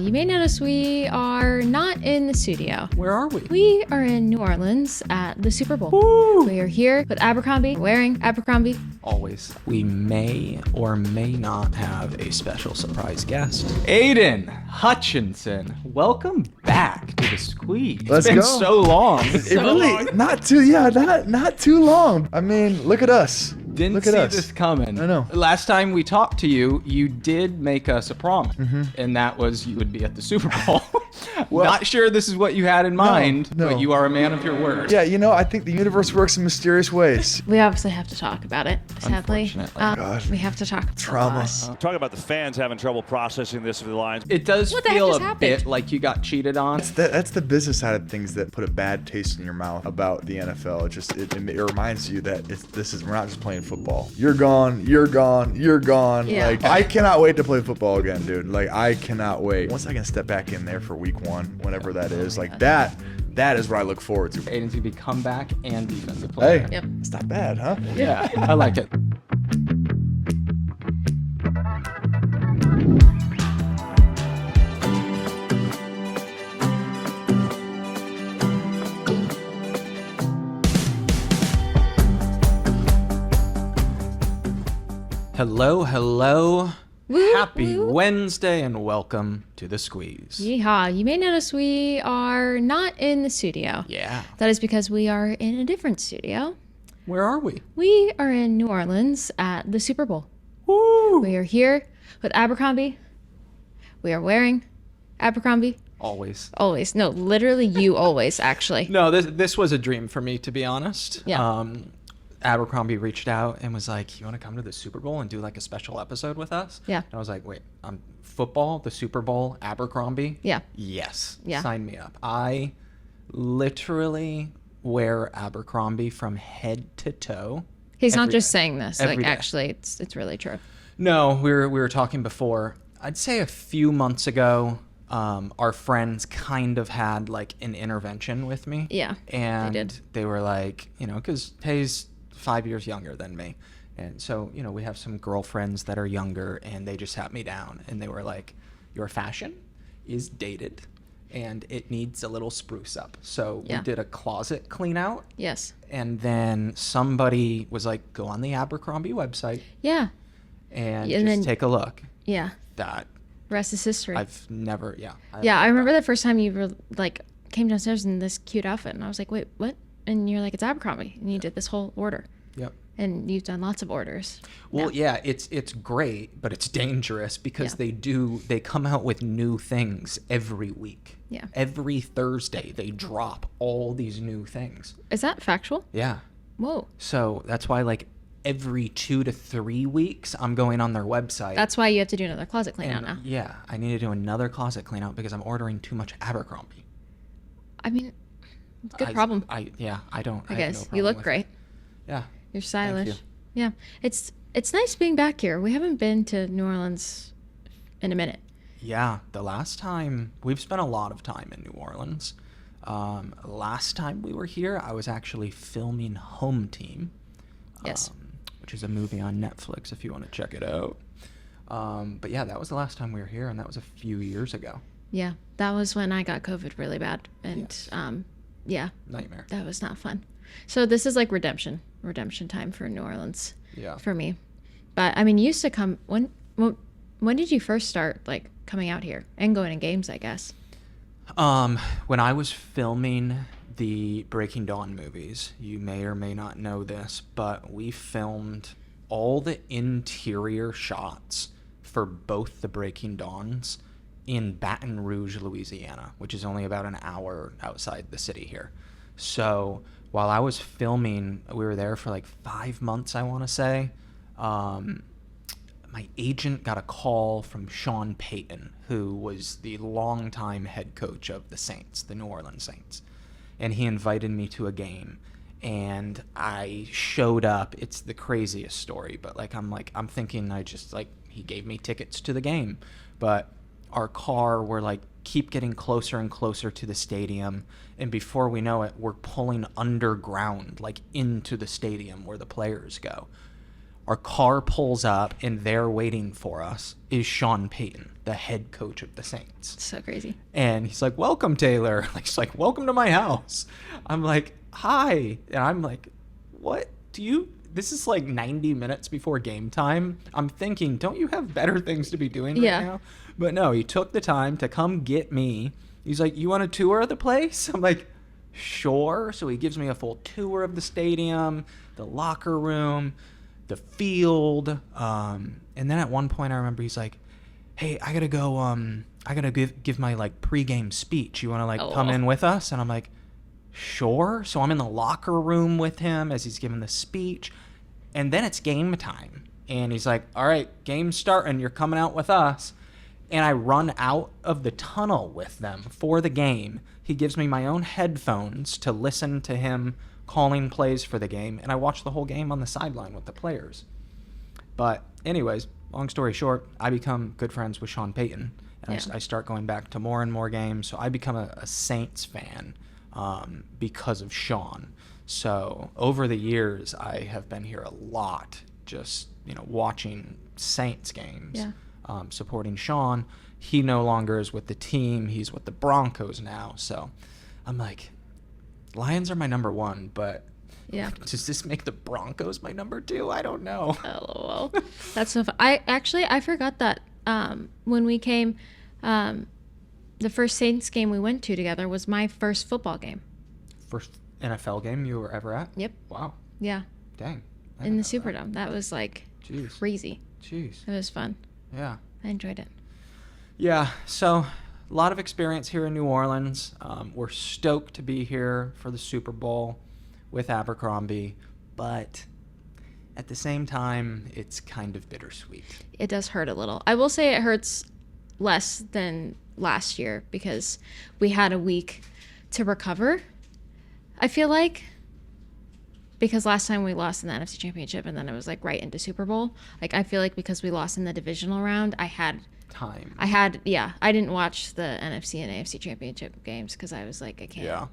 You may notice we are not in the studio. Where are we? We are in New Orleans at the Super Bowl. Woo! We are here with Abercrombie, wearing Abercrombie. Always. We may or may not have a special surprise guest. Aidan Hutchinson, welcome back to the Squeeze. Let's it's been go. so long. It really not too long. I mean, look at us. Didn't look see at us. this coming. I know. Last time we talked to you, you did make us a promise, and that was you would be at the Super Bowl. Well, not sure this is what you had in mind, no. but you are a man of your word. Yeah, I think the universe works in mysterious ways. We obviously have to talk about it, sadly. Unfortunately. God. We have to talk about Trauma. us. Talk about the fans having trouble processing this for the Lions. It does What the heck feel just a happened? bit like you got cheated on. That's the business side of things that put a bad taste in your mouth about the NFL. It reminds you that we're not just playing football. You're gone. You're gone. You're gone. Yeah. Like, I cannot wait to play football again, dude. Like, I cannot wait. Once I can step back in there for week 1, whenever that is, like that is what I look forward to. Aidan's gonna be comeback and defensive player. Hey, Yep. it's not bad, huh? Yeah, I like it. Hello. Woo, Happy woo. Wednesday and welcome to the Squeeze. Yeehaw. You may notice we are not in the studio. Yeah. That is because we are in a different studio. Where are we? We are in New Orleans at the Super Bowl. Woo! We are here with Abercrombie. We are wearing Abercrombie. Always. Always. No, literally you always, actually. No, this was a dream for me, to be honest. Yeah. Abercrombie reached out and was like, you want to come to the Super Bowl and do like a special episode with us? Yeah. And I was like, wait, football, the Super Bowl, Abercrombie? Yeah. Yes. Yeah. Sign me up. I literally wear Abercrombie from head to toe. He's not every just day. saying this. Every Like, day. actually, it's really true. No, we were talking before. I'd say a few months ago, our friends kind of had like an intervention with me. Yeah, And they did. they were like, because Tay's 5 years younger than me. And so, we have some girlfriends that are younger, and they just sat me down and they were like, your fashion is dated and it needs a little spruce up. So Yeah. we did a closet clean out. Yes. And then somebody was like, go on the Abercrombie website Yeah. and And just then- take a look. Yeah. That Rest is history. I've never, Yeah, I remember the first time you were like came downstairs in this cute outfit, and I was like, "Wait, what?" And you're like, "It's Abercrombie," and you did this whole order, Yep. and you've done lots of orders. Well, yeah, it's great, but it's dangerous because Yeah. they come out with new things every week. Yeah. Every Thursday they drop all these new things. Is that factual? Yeah. Whoa. So that's why like every 2 to 3 weeks I'm going on their website. That's why you have to do another closet clean out and, now. yeah, I need to do another closet clean out because I'm ordering too much Abercrombie. I mean, good problem. I don't. I have no guess you problem look with great. it. Yeah. You're stylish. you. Yeah, it's nice being back here. We haven't been to New Orleans in a minute. Yeah, the last time we've spent a lot of time in New Orleans. Last time we were here, I was actually filming Home Team. Yes. Which is a movie on Netflix if you want to check it out. But yeah, that was the last time we were here, and that was a few years ago. Yeah, that was when I got COVID really bad, and Yes. yeah, Nightmare. that was not fun. So this is like redemption time for New Orleans. Yeah. For me. But I mean, you used to come when did you first start like coming out here and going to games, I guess? When I was filming the Breaking Dawn movies, you may or may not know this, but we filmed all the interior shots for both the Breaking Dawns in Baton Rouge, Louisiana, which is only about an hour outside the city here. So while I was filming, we were there for like 5 months, I want to say. My agent got a call from Sean Payton, who was the longtime head coach of the Saints, the New Orleans Saints. And he invited me to a game. And I showed up. It's the craziest story, but I'm thinking he gave me tickets to the game. But our car, we're like, keep getting closer and closer to the stadium. And before we know it, we're pulling underground, like into the stadium where the players go. Our car pulls up, and there waiting for us is Sean Payton, the head coach of the Saints. So crazy. And he's like, "Welcome, Taylor." Like, he's like, "Welcome to my house." I'm like, "Hi." And I'm like, "What do you?" This is like 90 minutes before game time. I'm thinking, don't you have better things to be doing right now? But no, he took the time to come get me. He's like, "You want a tour of the place?" I'm like, "Sure." So he gives me a full tour of the stadium, the locker room, the field. And then at one point I remember he's like, "Hey, I gotta go, I gotta give my like pregame speech. You wanna like come in with us?" And I'm like, "Sure." So I'm in the locker room with him as he's giving the speech. And then it's game time. And he's like, "All right, game's starting. You're coming out with us." And I run out of the tunnel with them for the game. He gives me my own headphones to listen to him calling plays for the game. And I watch the whole game on the sideline with the players. But anyways, long story short, I become good friends with Sean Payton. And I start going back to more and more games. So I become a Saints fan because of Sean. So over the years, I have been here a lot, just, watching Saints games, supporting Sean. He no longer is with the team. He's with the Broncos now. So I'm like, Lions are my number one, but does this make the Broncos my number two? I don't know. LOL. That's so fun. I forgot that when we came, the first Saints game we went to together was my first football game. First NFL game you were ever at? Yep. Wow. Yeah. Dang. In the Superdome. That was like crazy. Jeez. It was fun. Yeah. I enjoyed it. Yeah. So a lot of experience here in New Orleans. We're stoked to be here for the Super Bowl with Abercrombie, but at the same time, it's kind of bittersweet. It does hurt a little. I will say it hurts less than last year because we had a week to recover, I feel like. Because last time we lost in the NFC Championship and then it was like right into Super Bowl. Like I feel like because we lost in the divisional round, I had time. I didn't watch the NFC and AFC Championship games because I was like, I can't. Yeah.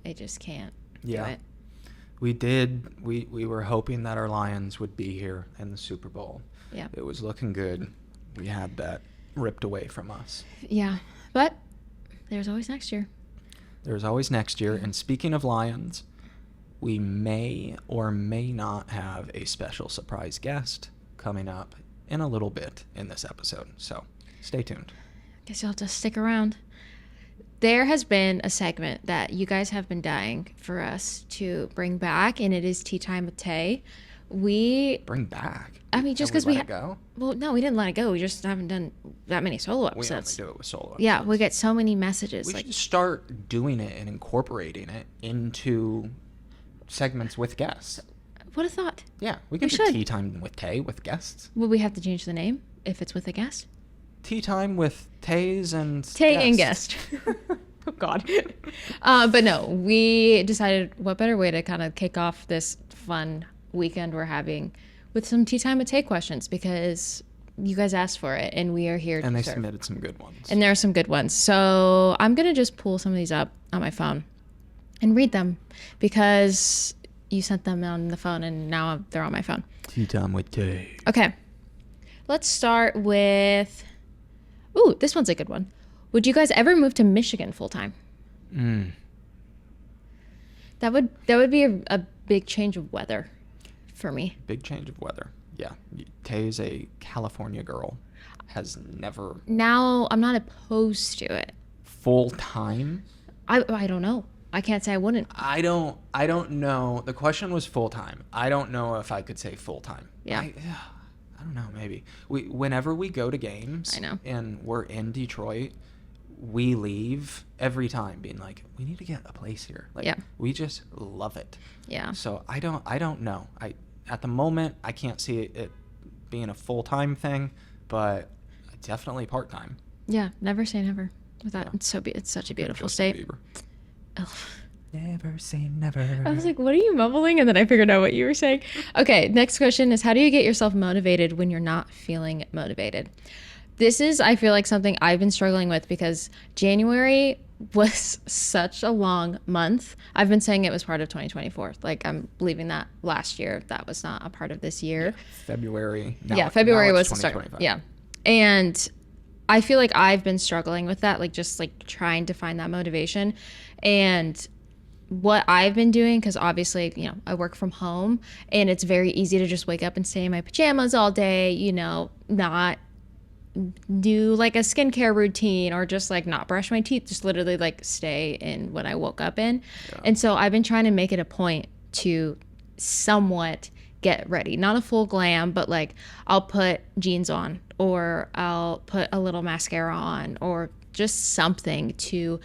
I just can't do it. We did. We were hoping that our Lions would be here in the Super Bowl. Yeah. It was looking good. We had that ripped away from us. Yeah. But there's always next year. There's always next year. And speaking of Lions, we may or may not have a special surprise guest coming up in a little bit in this episode. So stay tuned. Guess you'll have to stick around. There has been a segment that you guys have been dying for us to bring back, and it is Tea Time with Tay. Bring back? I mean, just because we let it go? Well, no, we didn't let it go. We just haven't done that many solo episodes. We only do it with solo episodes. Yeah, we get so many messages. We should start doing it and incorporating it into segments with guests. What a thought. Yeah, we can do Tea Time with Tay with guests. Will we have to change the name if it's with a guest? Tea Time with Tays and Tay and guest. Oh, God. But no, we decided what better way to kind of kick off this fun weekend we're having with some Tea Time with Tay questions because you guys asked for it and we are here to And they serve. submitted some good ones. And there are some good ones. So I'm going to just pull some of these up on my phone and read them because you sent them on the phone and now they're on my phone. Tea Time with Tay. Okay. Let's start with... Ooh, this one's a good one. Would you guys ever move to Michigan full time? That would be a big change of weather for me. Big change of weather. Yeah. Tay's a California girl. Has never... Now, I'm not opposed to it. Full time? I don't know. I can't say I wouldn't. I don't know. The question was full time. I don't know if I could say full time. Yeah. I don't know, maybe. Whenever we go to games, I know, and we're in Detroit, we leave every time being like, we need to get a place here. Like, yeah. We just love it. Yeah. So I don't know. At the moment, I can't see it being a full-time thing, but definitely part-time. Yeah. Never say never. With that, yeah. It's such a beautiful state. Ugh. Never say never. I was like, what are you mumbling? And then I figured out what you were saying. Okay, next question is, how do you get yourself motivated when you're not feeling motivated? This is, I feel like, something I've been struggling with because January was such a long month. I've been saying it was part of 2024. Like, I'm believing that last year that was not a part of this year. February. February now was it's the start. 2025. Yeah. And I feel like I've been struggling with that, like just like trying to find that motivation. And what I've been doing, because obviously, I work from home and it's very easy to just wake up and stay in my pajamas all day, not do like a skincare routine or just like not brush my teeth, just literally like stay in what I woke up in. Yeah. And so I've been trying to make it a point to somewhat get ready, not a full glam, but like I'll put jeans on or I'll put a little mascara on or just something to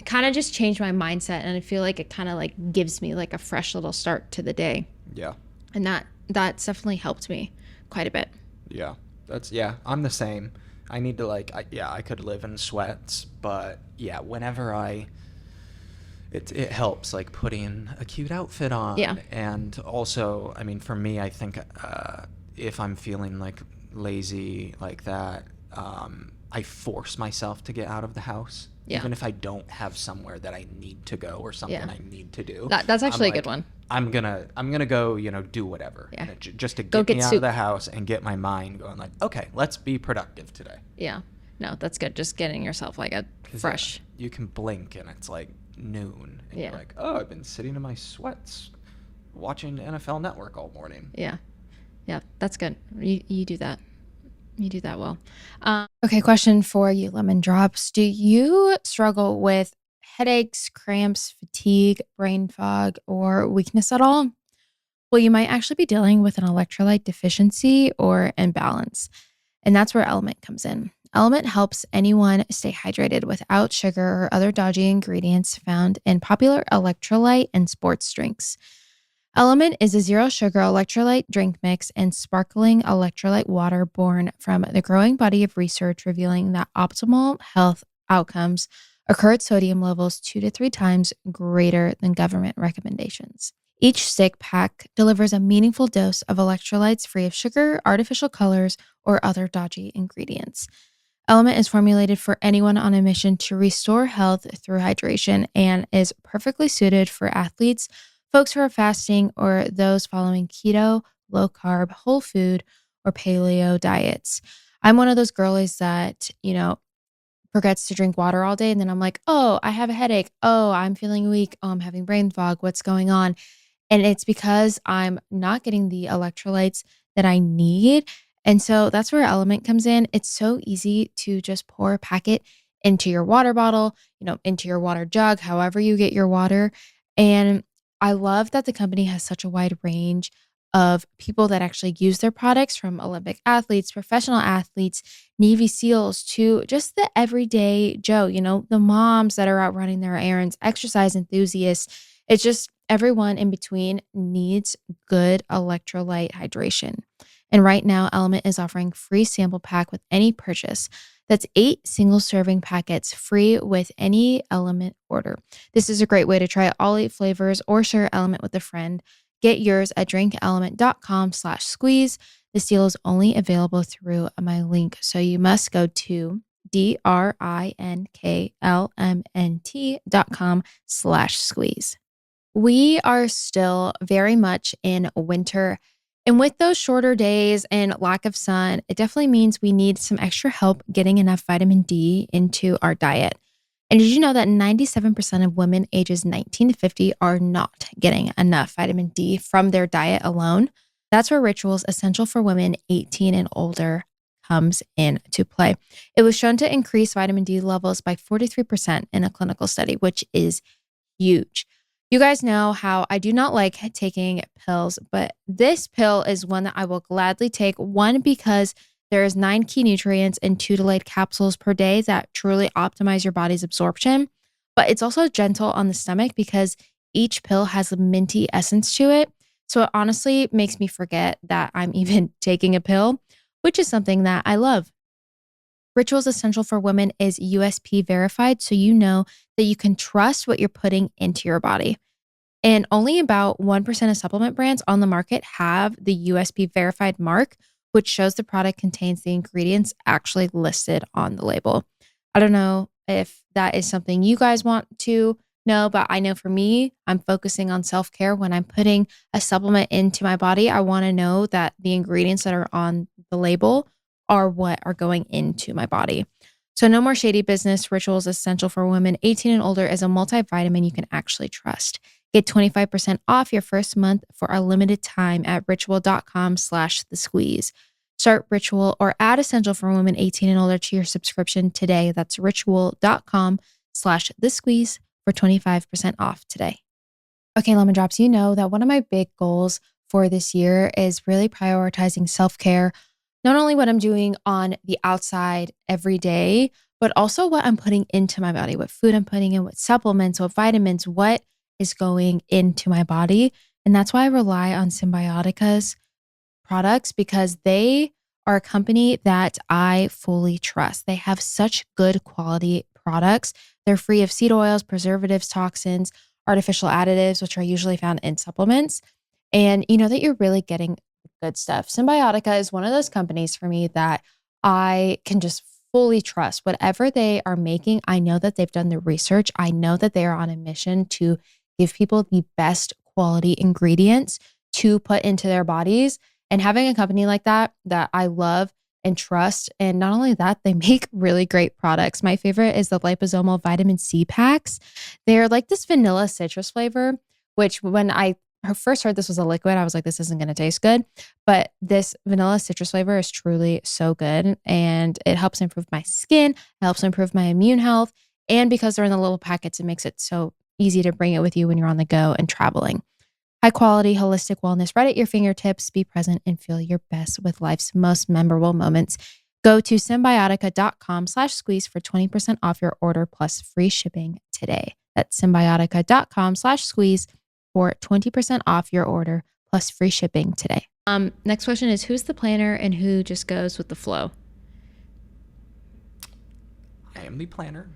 kind of just change my mindset. And I feel like it kind of like gives me like a fresh little start to the day. Yeah. And that's definitely helped me quite a bit. Yeah. I'm the same. I need to I could live in sweats, but yeah, whenever it helps like putting a cute outfit on. Yeah. And also, I mean, for me, I think if I'm feeling like lazy like that, I force myself to get out of the house. Yeah. Even if I don't have somewhere that I need to go or something I need to do. That's actually a good one. I'm gonna go, do whatever, just to get me out of the house and get my mind going. Like, okay, let's be productive today. Yeah, no, that's good. Just getting yourself like a fresh. You can blink and it's like noon, and you're like, oh, I've been sitting in my sweats, watching NFL Network all morning. Yeah, that's good. You do that. You do that well. Okay, question for you, Lemon Drops. Do you struggle with headaches, cramps, fatigue, brain fog, or weakness at all? Well, you might actually be dealing with an electrolyte deficiency or imbalance. And that's where Element comes in. Element helps anyone stay hydrated without sugar or other dodgy ingredients found in popular electrolyte and sports drinks. Element is a zero sugar electrolyte drink mix and sparkling electrolyte water born from the growing body of research revealing that optimal health outcomes occur at sodium levels 2 to 3 times greater than government recommendations. Each stick pack delivers a meaningful dose of electrolytes free of sugar, artificial colors, or other dodgy ingredients. Element is formulated for anyone on a mission to restore health through hydration and is perfectly suited for athletes, folks who are fasting, or those following keto, low carb, whole food, or paleo diets. I'm one of those girlies that, forgets to drink water all day. And then I'm like, oh, I have a headache. Oh, I'm feeling weak. Oh, I'm having brain fog. What's going on? And it's because I'm not getting the electrolytes that I need. And so that's where Element comes in. It's so easy to just pour a packet into your water bottle, into your water jug, however you get your water. And I love that the company has such a wide range of people that actually use their products, from Olympic athletes, professional athletes, Navy SEALs, to just the everyday Joe, the moms that are out running their errands, exercise enthusiasts. It's just everyone in between needs good electrolyte hydration. And right now, Element is offering free sample pack with any purchase. That's 8 single serving packets free with any Element order. This is a great way to try all 8 flavors or share Element with a friend. Get yours at drinkelement.com/squeeze. This deal is only available through my link. So you must go to drinklmnt.com/squeeze. We are still very much in winter. And with those shorter days and lack of sun, it definitely means we need some extra help getting enough vitamin D into our diet. And did you know that 97% of women ages 19 to 50 are not getting enough vitamin D from their diet alone? That's where Ritual's Essential for Women 18 and older comes into play. It was shown to increase vitamin D levels by 43% in a clinical study, which is huge. You guys know how I do not like taking pills, but this pill is one that I will gladly take. One, because there is 9 key nutrients and 2 delayed capsules per day that truly optimize your body's absorption. But it's also gentle on the stomach because each pill has a minty essence to it. So it honestly makes me forget that I'm even taking a pill, which is something that I love. Rituals Essential for Women is USP verified, so you know that you can trust what you're putting into your body. And only about 1% of supplement brands on the market have the USP verified mark, which shows the product contains the ingredients actually listed on the label. I don't know if that is something you guys want to know, but I know for me, I'm focusing on self-care. When I'm putting a supplement into my body, I want to know that the ingredients that are on the label are what are going into my body. So no more shady business. Ritual is essential for women 18 and older as a multivitamin you can actually trust. Get 25% off your first month for a limited time at ritual.com/thesqueeze. Start Ritual or add Essential for Women 18 and older to your subscription today. That's ritual.com/thesqueeze for 25% off today. Okay, Lemon Drops, you know that one of my big goals for this year is really prioritizing self-care. Not only what I'm doing on the outside every day, but also what I'm putting into my body, what food I'm putting in, what supplements, what vitamins, what is going into my body. And that's why I rely on Symbiotica's products, because they are a company that I fully trust. They have such good quality products. They're free of seed oils, preservatives, toxins, artificial additives, which are usually found in supplements. And you know that you're really getting good stuff. Symbiotica is one of those companies for me that I can just fully trust. Whatever they are making, I know that they've done the research. I know that they are on a mission to give people the best quality ingredients to put into their bodies. And having a company like that I love and trust. And not only that, they make really great products. My favorite is the liposomal vitamin C packs. They're like this vanilla citrus flavor, which when I first heard this was a liquid, I was like, this isn't going to taste good. But this vanilla citrus flavor is truly so good. And it helps improve my skin. It helps improve my immune health. And because they're in the little packets, it makes it so easy to bring it with you when you're on the go and traveling. High quality, holistic wellness right at your fingertips. Be present and feel your best with life's most memorable moments. Go to Symbiotica.com/squeeze for 20% off your order plus free shipping today. That's Symbiotica.com/squeeze for 20% off your order plus free shipping today. Next question is, who's the planner and who just goes with the flow? I am the planner.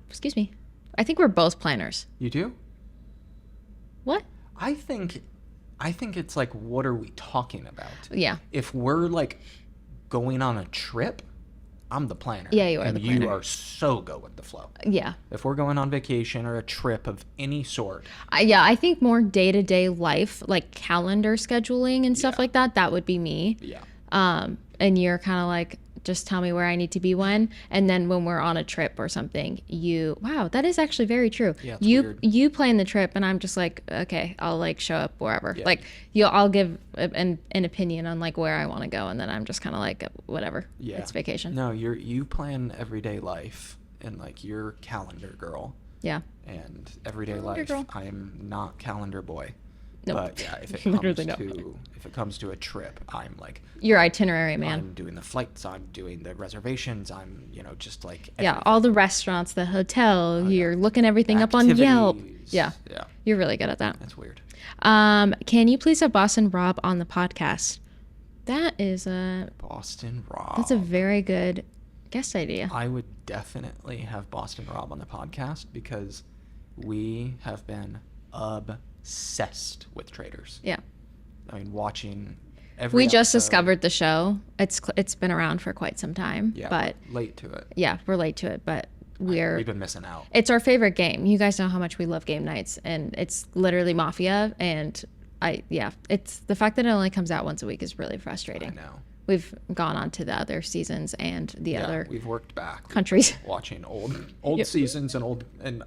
Excuse me. I think we're both planners. You do? What? I think it's like, what are we talking about? Yeah. If we're like going on a trip, I'm the planner. Yeah, you are and the planner. you are so go with the flow. Yeah. If we're going on vacation or a trip of any sort. I think more day-to-day life, like calendar scheduling and stuff like that, that would be me. Yeah. And you're kind of like, just tell me where I need to be when. And then when we're on a trip or something, wow, that is actually very true. Yeah, it's weird. You plan the trip and I'm just like, okay, I'll like show up wherever. Yeah. Like I'll give an opinion on like where I want to go. And then I'm just kind of like, whatever. Yeah. It's vacation. No, you plan everyday life and like you're calendar girl. Yeah. And everyday Calendar life, girl. I am not calendar boy. Nope. But yeah, if it comes to a trip, I'm like, your itinerary man. I'm doing the flights, I'm doing the reservations, I'm just like everything. Yeah, all the restaurants, the hotel, you're looking everything up on Yelp. Yeah. You're really good at that. That's weird. Can you please have Boston Rob on the podcast? That is Boston Rob. That's a very good guest idea. I would definitely have Boston Rob on the podcast because we have been obsessed with Traders. Yeah. I mean, watching every We just episode. discovered the show. It's been around for quite some time. Yeah, but we're late to it. Yeah, we're late to it, but we've been missing out. It's our favorite game. You guys know how much we love game nights, and it's literally Mafia. And it's the fact that it only comes out once a week is really frustrating. I know. We've gone on to the other seasons and the other we've worked back countries, watching old seasons and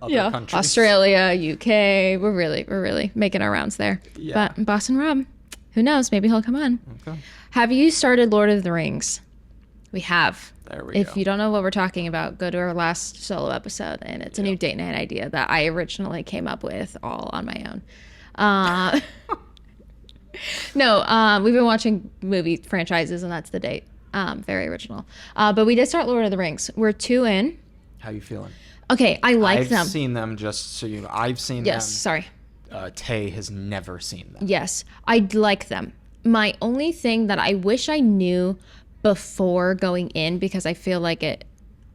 other countries. Australia, UK. We're really making our rounds there. Yeah. But Boston Rob, who knows? Maybe he'll come on. Okay. Have you started Lord of the Rings? We have. There we go. If you don't know what we're talking about, go to our last solo episode, and it's a new date night idea that I originally came up with all on my own. No, we've been watching movie franchises, and that's the date. Very original. But we did start Lord of the Rings. We're 2 in. How you feeling? Okay, I like them. I've seen them, just so you know. I've seen them. Yes, sorry. Tay has never seen them. Yes, I like them. My only thing that I wish I knew before going in, because I feel like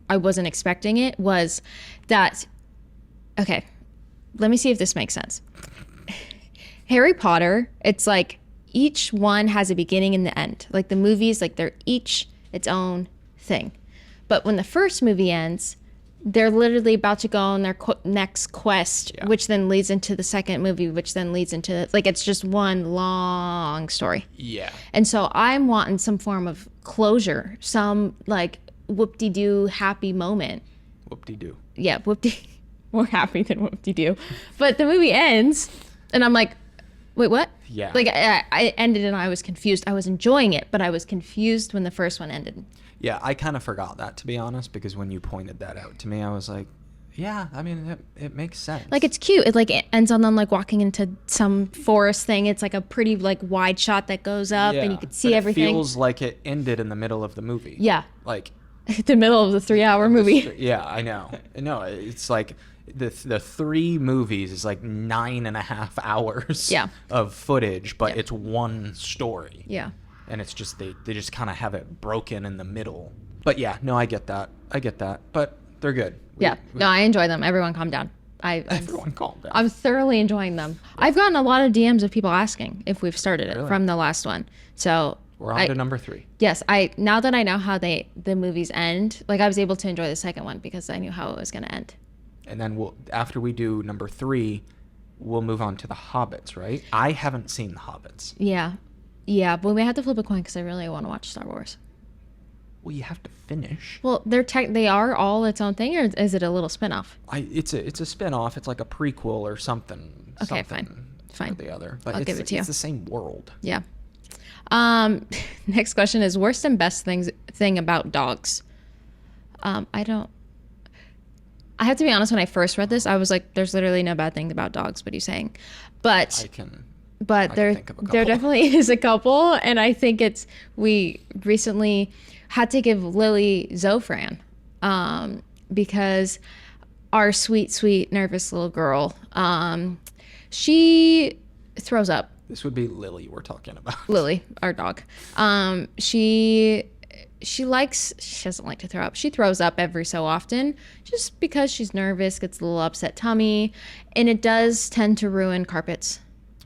I wasn't expecting it, was that, okay, let me see if this makes sense. Harry Potter, it's like each one has a beginning and the end. Like the movies, like they're each its own thing. But when the first movie ends, they're literally about to go on their next quest, Yeah. which then leads into the second movie, which then leads into, like, it's just one long story. Yeah. And so I'm wanting some form of closure, some like whoop-de-doo happy moment. Whoop-de-doo. Yeah, whoop-de, more happy than whoop-de-doo. But the movie ends, and I'm like, wait, what? Yeah. Like, I ended and I was confused. I was enjoying it, but I was confused when the first one ended. Yeah, I kind of forgot that, to be honest, because when you pointed that out to me, I was like, yeah, I mean, it makes sense. Like, it's cute. It ends on them like walking into some forest thing. It's like a pretty like wide shot that goes up, and you can see but everything. It feels like it ended in the middle of the movie. Yeah. Like, The middle of the 3-hour movie. Yeah, I know. No, it's like the 3 movies is like 9.5 hours Yeah. of footage, but Yeah. it's one story. Yeah. And it's just they just kind of have it broken in the middle. But yeah, no, I get that. But they're good. No, I enjoy them. Everyone calm down. Everyone calm down. I'm thoroughly enjoying them. I've gotten a lot of DMs of people asking if we've started it Really? from the last one. So We're on to number 3. Yes, now that I know how the movies end, like, I was able to enjoy the second one because I knew how it was going to end. And then after we do number 3, we'll move on to the Hobbits, right? I haven't seen the Hobbits. Yeah, but we may have to flip a coin because I really want to watch Star Wars. Well, you have to finish. Well, they are all its own thing, or is it a little spin-off? It's a spin-off. It's like a prequel or something. Okay, something fine. Or the other. But I'll give it to you. It's the same world. Yeah. Next question is worst and best thing about dogs. I have to be honest, when I first read this, I was like, there's literally no bad thing about dogs. What are you saying? But there think of a there couple. definitely is a couple, and I think we recently had to give Lily Zofran because our sweet nervous little girl, she throws up. This would be Lily we're talking about. Lily, our dog. She doesn't like to throw up. She throws up every so often just because she's nervous, gets a little upset tummy, and it does tend to ruin carpets.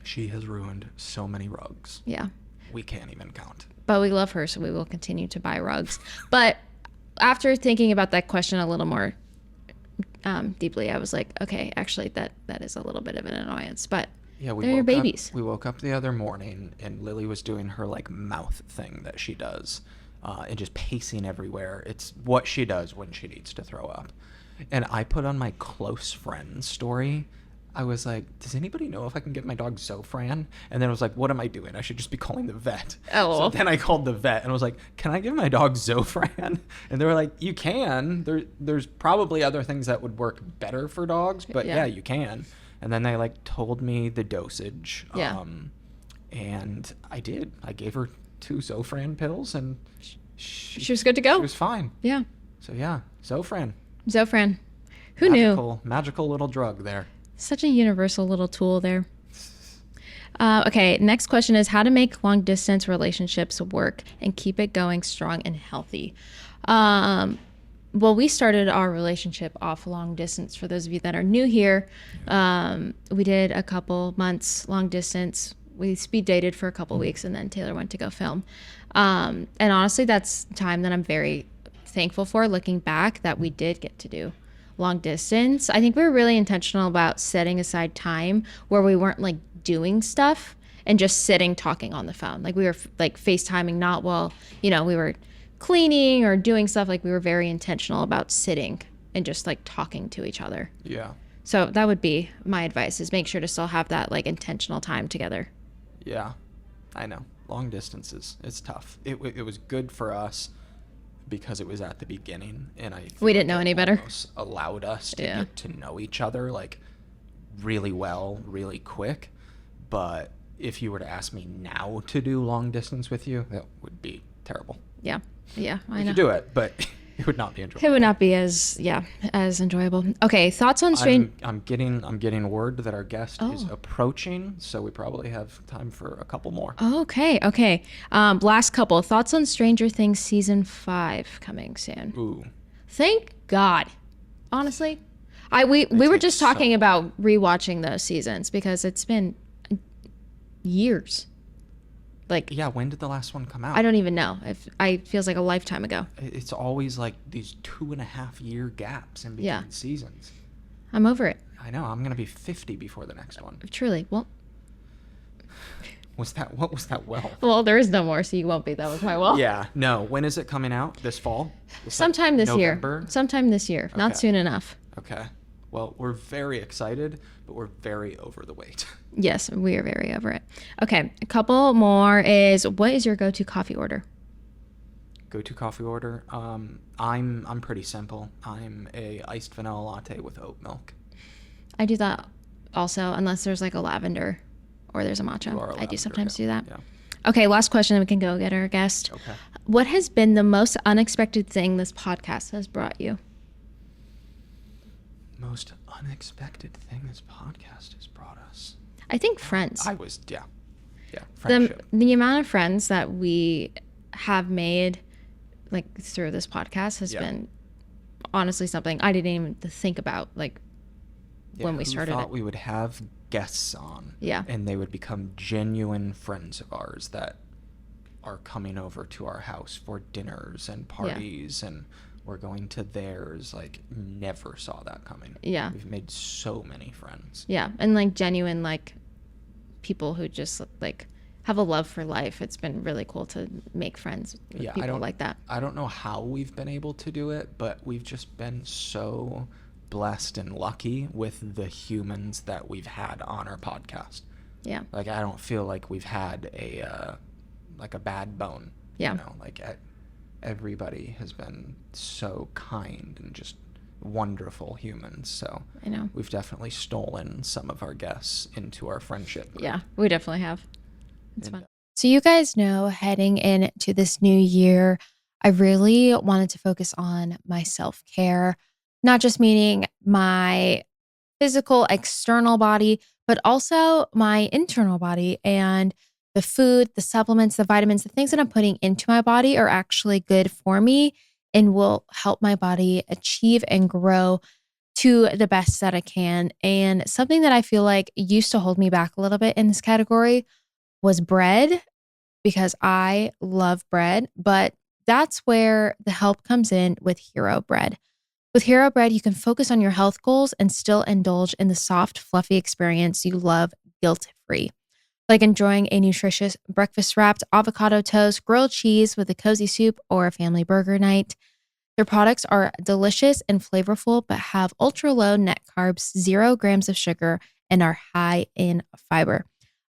She has ruined so many rugs. Yeah. We can't even count. But we love her, so we will continue to buy rugs. But after thinking about that question a little more deeply, I was like, okay, actually, that is a little bit of an annoyance. But Yeah, they're your babies. We woke up the other morning, and Lily was doing her like mouth thing that she does, and just pacing everywhere. It's what she does when she needs to throw up. And I put on my close friend story. I was like, does anybody know if I can get my dog Zofran? And then I was like, what am I doing? I should just be calling the vet. Oh. So then I called the vet and was like, can I give my dog Zofran? And they were like, you can. There's probably other things that would work better for dogs, but yeah, you can. And then they like told me the dosage. Yeah. And I did. I gave her 2 Zofran pills, and She was good to go. She was fine. Yeah. So yeah, Zofran. Zofran. Who knew? Magical little drug there. Such a universal little tool there. Okay, next question is how to make long distance relationships work and keep it going strong and healthy. Well, we started our relationship off long distance. For those of you that are new here, we did a couple months long distance. We speed dated for a couple weeks, and then Taylor went to go film. And honestly, that's time that I'm very thankful for, looking back, that we did get to do long distance. I think we were really intentional about setting aside time where we weren't like doing stuff and just sitting talking on the phone. Like we were like FaceTiming, not while, we were cleaning or doing stuff. Like we were very intentional about sitting and just like talking to each other. Yeah. So that would be my advice, is make sure to still have that like intentional time together. Yeah, I know. Long distances, it's tough. It was good for us because it was at the beginning, and we didn't know any better. Allowed us to get to know each other like really well, really quick. But if you were to ask me now to do long distance with you, that would be terrible. Yeah, I We know. could do it, but it would not be enjoyable. It would not be as enjoyable. Okay, thoughts on strange. I'm getting word that our guest is approaching, so we probably have time for a couple more. Okay. Last couple thoughts on Stranger Things season 5 coming soon. Ooh. Thank God. Honestly, we were just talking about rewatching those seasons because it's been years. Like, Yeah, when did the last one come out? I don't even know. It feels like a lifetime ago. It's always like these 2.5-year gaps in between seasons. I'm over it. I know. I'm gonna be 50 before the next one. Truly. Well, What was that? well, there is no more, so you won't be. That was my well. Yeah. No. When is it coming out? This fall? Sometime this November? year. Sometime this year. Not Okay. soon enough. Okay. Well, we're very excited, but we're very over the wait. Yes, we are very over it. Okay, a couple more is, what is your go-to coffee order? Go-to coffee order. I'm pretty simple. I'm a iced vanilla latte with oat milk. I do that also, unless there's like a lavender or there's a matcha. I do sometimes do that. Yeah. Okay, last question, and we can go get our guest. Okay. What has been the most unexpected thing this podcast has brought you? Most unexpected thing this podcast has brought us. I think friends. Yeah, friendship. The amount of friends that we have made like through this podcast has been honestly something I didn't even think about when we started Who thought it. we would have guests on. Yeah. And they would become genuine friends of ours that are coming over to our house for dinners and parties, and we're going to theirs. Like, never saw that coming. Yeah. We've made so many friends. Yeah, and like genuine people who just have a love for life. It's been really cool to make friends with people like that. I don't know how we've been able to do it, but we've just been so blessed and lucky with the humans that we've had on our podcast. Yeah. Like, I don't feel like we've had a bad bone. Yeah. Everybody has been so kind and just wonderful humans. So I know. we've definitely stolen some of our guests into our friendship. Yeah, we definitely have. It's fun. So you guys know, heading into this new year, I really wanted to focus on my self-care, not just meaning my physical external body, but also my internal body, and the food, the supplements, the vitamins, the things that I'm putting into my body are actually good for me and will help my body achieve and grow to the best that I can. And something that I feel like used to hold me back a little bit in this category was bread, because I love bread, but that's where the help comes in with Hero Bread. With Hero Bread, you can focus on your health goals and still indulge in the soft, fluffy experience you love guilt-free. Like enjoying a nutritious breakfast-wrapped avocado toast, grilled cheese with a cozy soup, or a family burger night. Their products are delicious and flavorful, but have ultra-low net carbs, 0 grams of sugar, and are high in fiber.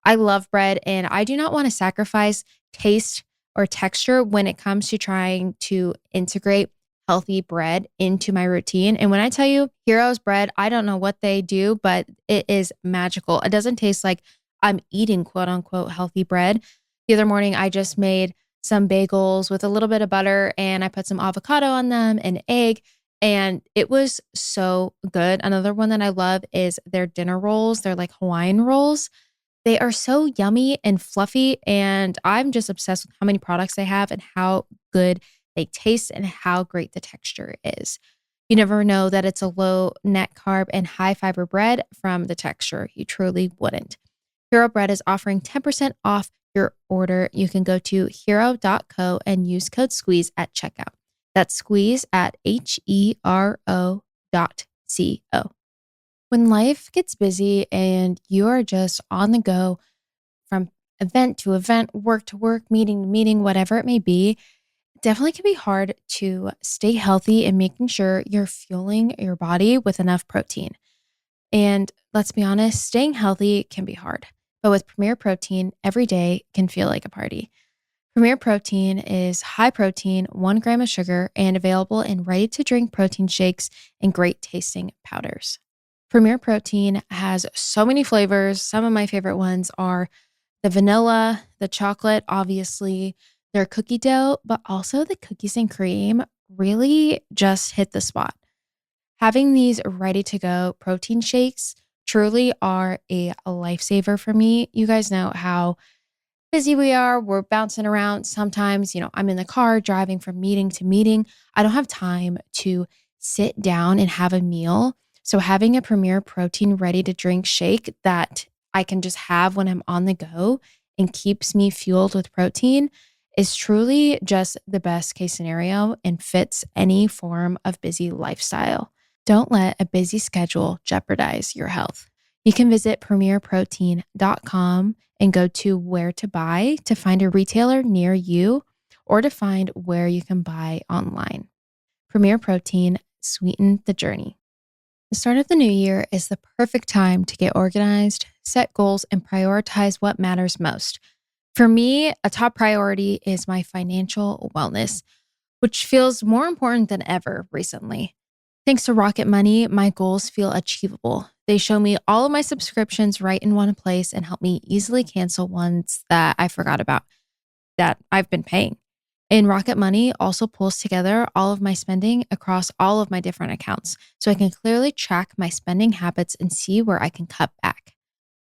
I love bread, and I do not want to sacrifice taste or texture when it comes to trying to integrate healthy bread into my routine. And when I tell you Hero's Bread, I don't know what they do, but it is magical. It doesn't taste like I'm eating quote unquote healthy bread. The other morning, I just made some bagels with a little bit of butter, and I put some avocado on them and egg, and it was so good. Another one that I love is their dinner rolls. They're like Hawaiian rolls. They are so yummy and fluffy, and I'm just obsessed with how many products they have and how good they taste and how great the texture is. You never know that it's a low net carb and high fiber bread from the texture. You truly wouldn't. Hero Bread is offering 10% off your order. You can go to hero.co and use code SQUEEZE at checkout. That's squeeze at HERO.co. When life gets busy and you are just on the go from event to event, work to work, meeting to meeting, whatever it may be, it definitely can be hard to stay healthy and making sure you're fueling your body with enough protein. And let's be honest, staying healthy can be hard. But with Premier Protein, every day can feel like a party. Premier Protein is high protein, 1 gram of sugar, and available in ready-to-drink protein shakes and great-tasting powders. Premier Protein has so many flavors. Some of my favorite ones are the vanilla, the chocolate, obviously, their cookie dough, but also the cookies and cream really just hit the spot. Having these ready-to-go protein shakes truly are a lifesaver for me. You guys know how busy we are. We're bouncing around. Sometimes, I'm in the car driving from meeting to meeting. I don't have time to sit down and have a meal. So having a Premier Protein ready to drink shake that I can just have when I'm on the go and keeps me fueled with protein is truly just the best case scenario and fits any form of busy lifestyle. Don't let a busy schedule jeopardize your health. You can visit premierprotein.com and go to where to buy to find a retailer near you or to find where you can buy online. Premier Protein, sweeten the journey. The start of the new year is the perfect time to get organized, set goals, and prioritize what matters most. For me, a top priority is my financial wellness, which feels more important than ever recently. Thanks to Rocket Money, my goals feel achievable. They show me all of my subscriptions right in one place and help me easily cancel ones that I forgot about that I've been paying. And Rocket Money also pulls together all of my spending across all of my different accounts, so I can clearly track my spending habits and see where I can cut back.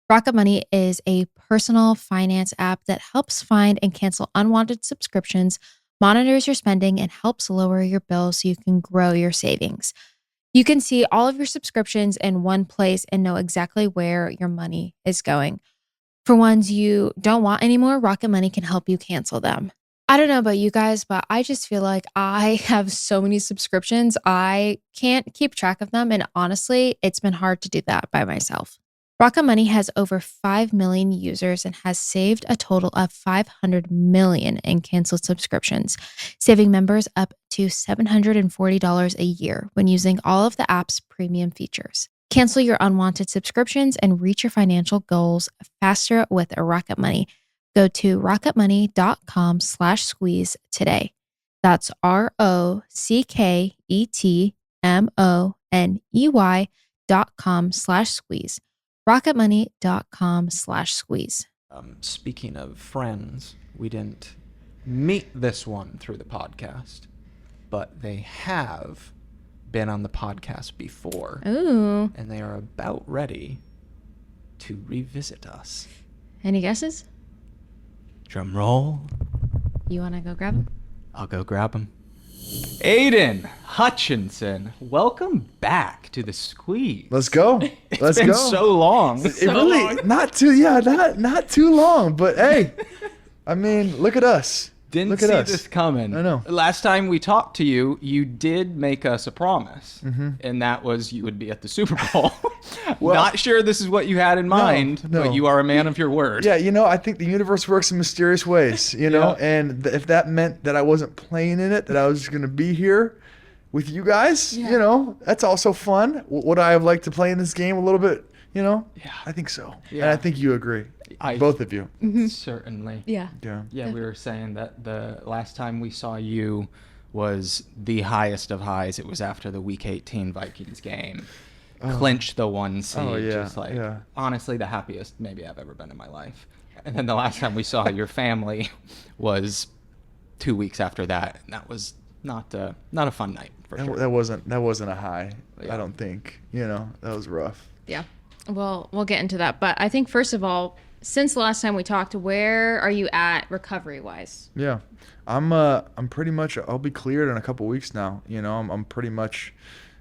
Rocket Money is a personal finance app that helps find and cancel unwanted subscriptions, monitors your spending, and helps lower your bills so you can grow your savings. You can see all of your subscriptions in one place and know exactly where your money is going. For ones you don't want anymore, Rocket Money can help you cancel them. I don't know about you guys, but I just feel like I have so many subscriptions. I can't keep track of them. And honestly, it's been hard to do that by myself. Rocket Money has over 5 million users and has saved a total of $500 million in canceled subscriptions, saving members up to $740 a year when using all of the app's premium features. Cancel your unwanted subscriptions and reach your financial goals faster with Rocket Money. Go to rocketmoney.com/squeeze today. That's ROCKETMONEY.com/squeeze. rocketmoney.com/squeeze. Speaking of friends, we didn't meet this one through the podcast, but they have been on the podcast before. Ooh. And they are about ready to revisit us. Any guesses? Drum roll. You want to go grab him? I'll go grab him. Aidan Hutchinson, welcome back to the Squeeze. Let's go. It's been so long. It really not too long, but hey, I mean, look at us. Didn't see this coming. I know. Last time we talked to you, you did make us a promise, and that was you would be at the Super Bowl. Well, not sure this is what you had in mind, no. but you are a man of your word. Yeah, I think the universe works in mysterious ways, know, and if that meant that I wasn't playing in it, that I was just going to be here with you guys, that's also fun. Would I have liked to play in this game a little bit, Yeah, I think so. Yeah. And I think you agree. Both of you. Certainly. Yeah. Yeah. We were saying that the last time we saw you was the highest of highs. It was after the Week 18 Vikings game. Clinched the 1 seed. Oh, yeah. Just honestly, the happiest maybe I've ever been in my life. And then the last time we saw your family was 2 weeks after that. And that was not a fun night for sure. That wasn't a high. Yeah. I don't think. That was rough. Yeah. Well, we'll get into that. But I think, first of all, since the last time we talked, where are you at recovery-wise? Yeah. I'm pretty much, I'll be cleared in a couple weeks now. I'm pretty much,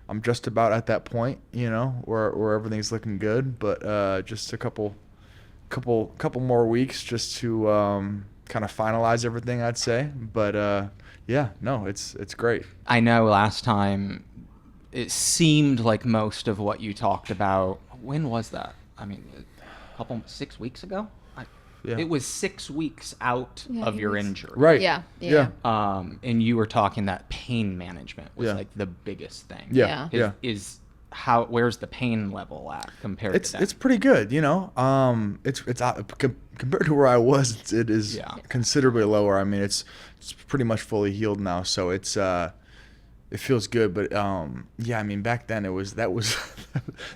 I'm just about at that point, where everything's looking good, but just a couple more weeks just to kind of finalize everything, I'd say. But yeah, no, it's great. I know last time it seemed like most of what you talked about, when was that? I mean, 6 weeks ago? Yeah. It was 6 weeks out of your injury. Right. Yeah. And you were talking that pain management was Yeah. like the biggest thing. Yeah. Where's the pain level at compared to that? It's pretty good, It's compared to where I was, it is considerably lower. I mean, it's pretty much fully healed now, so it's it feels good. But I mean, back then that was that was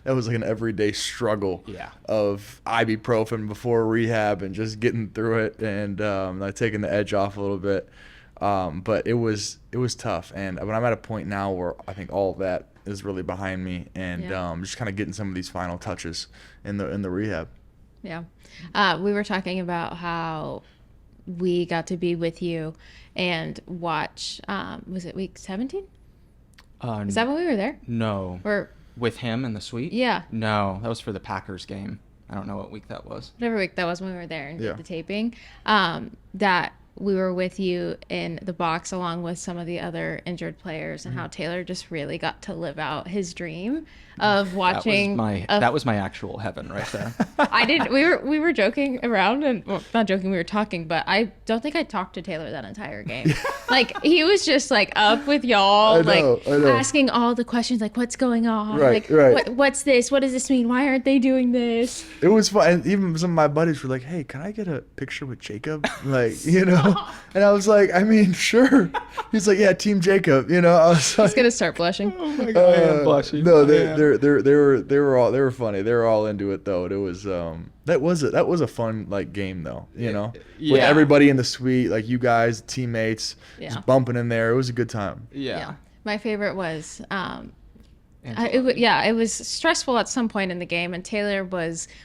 like an everyday struggle of ibuprofen before rehab and just getting through it and like taking the edge off a little bit. But it was tough, and but I'm at a point now where I think all of that is really behind me, and just kind of getting some of these final touches in the rehab. Yeah. We were talking about how we got to be with you and watch, was it week 17? Is that when we were there? No. Or with him in the suite? Yeah. No, that was for the Packers game. I don't know what week that was. Whatever week that was when we were there and Yeah. did the taping, that we were with you in the box along with some of the other injured players, and how Taylor just really got to live out his dream of watching. That was my actual heaven right there. I did. We were joking around, and well, not joking. We were talking, but I don't think I talked to Taylor that entire game. Like he was just like up with y'all, I know. asking all the questions, like what's going on, Right, like right. what's this? What does this mean? Why aren't they doing this? It was fun. And even some of my buddies were like, "Hey, can I get a picture with Jacob?" Like, you know. And I was like, "I mean, sure." He's like, "Yeah, Team Jacob." You know. I was like, He's gonna start blushing. Oh my God, I am blushing. No, I am. they were funny. They were all into it though. It was that was a fun like game though. You know, with Yeah. everybody in the suite, like you guys, teammates, Yeah. just bumping in there. It was a good time. Yeah. My favorite was Angela. it was stressful at some point in the game, and Taylor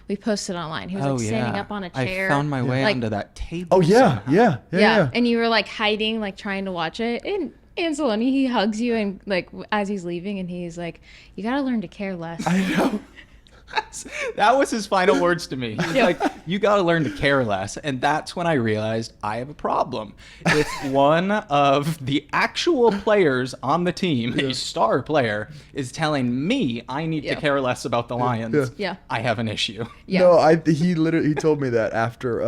we posted online. He was like standing up on a chair. I found my way like, onto that table. Oh yeah, somehow. yeah. And you were like hiding, like trying to watch it. And Anzalone, he hugs you, and like as he's leaving, and he's like, "You gotta learn to care less." I know. That was his final words to me. He was like, "You got to learn to care less." And that's when I realized I have a problem. If one of the actual players on the team, a star player, is telling me I need to care less about the Lions, I have an issue. Yeah. No, he told me that after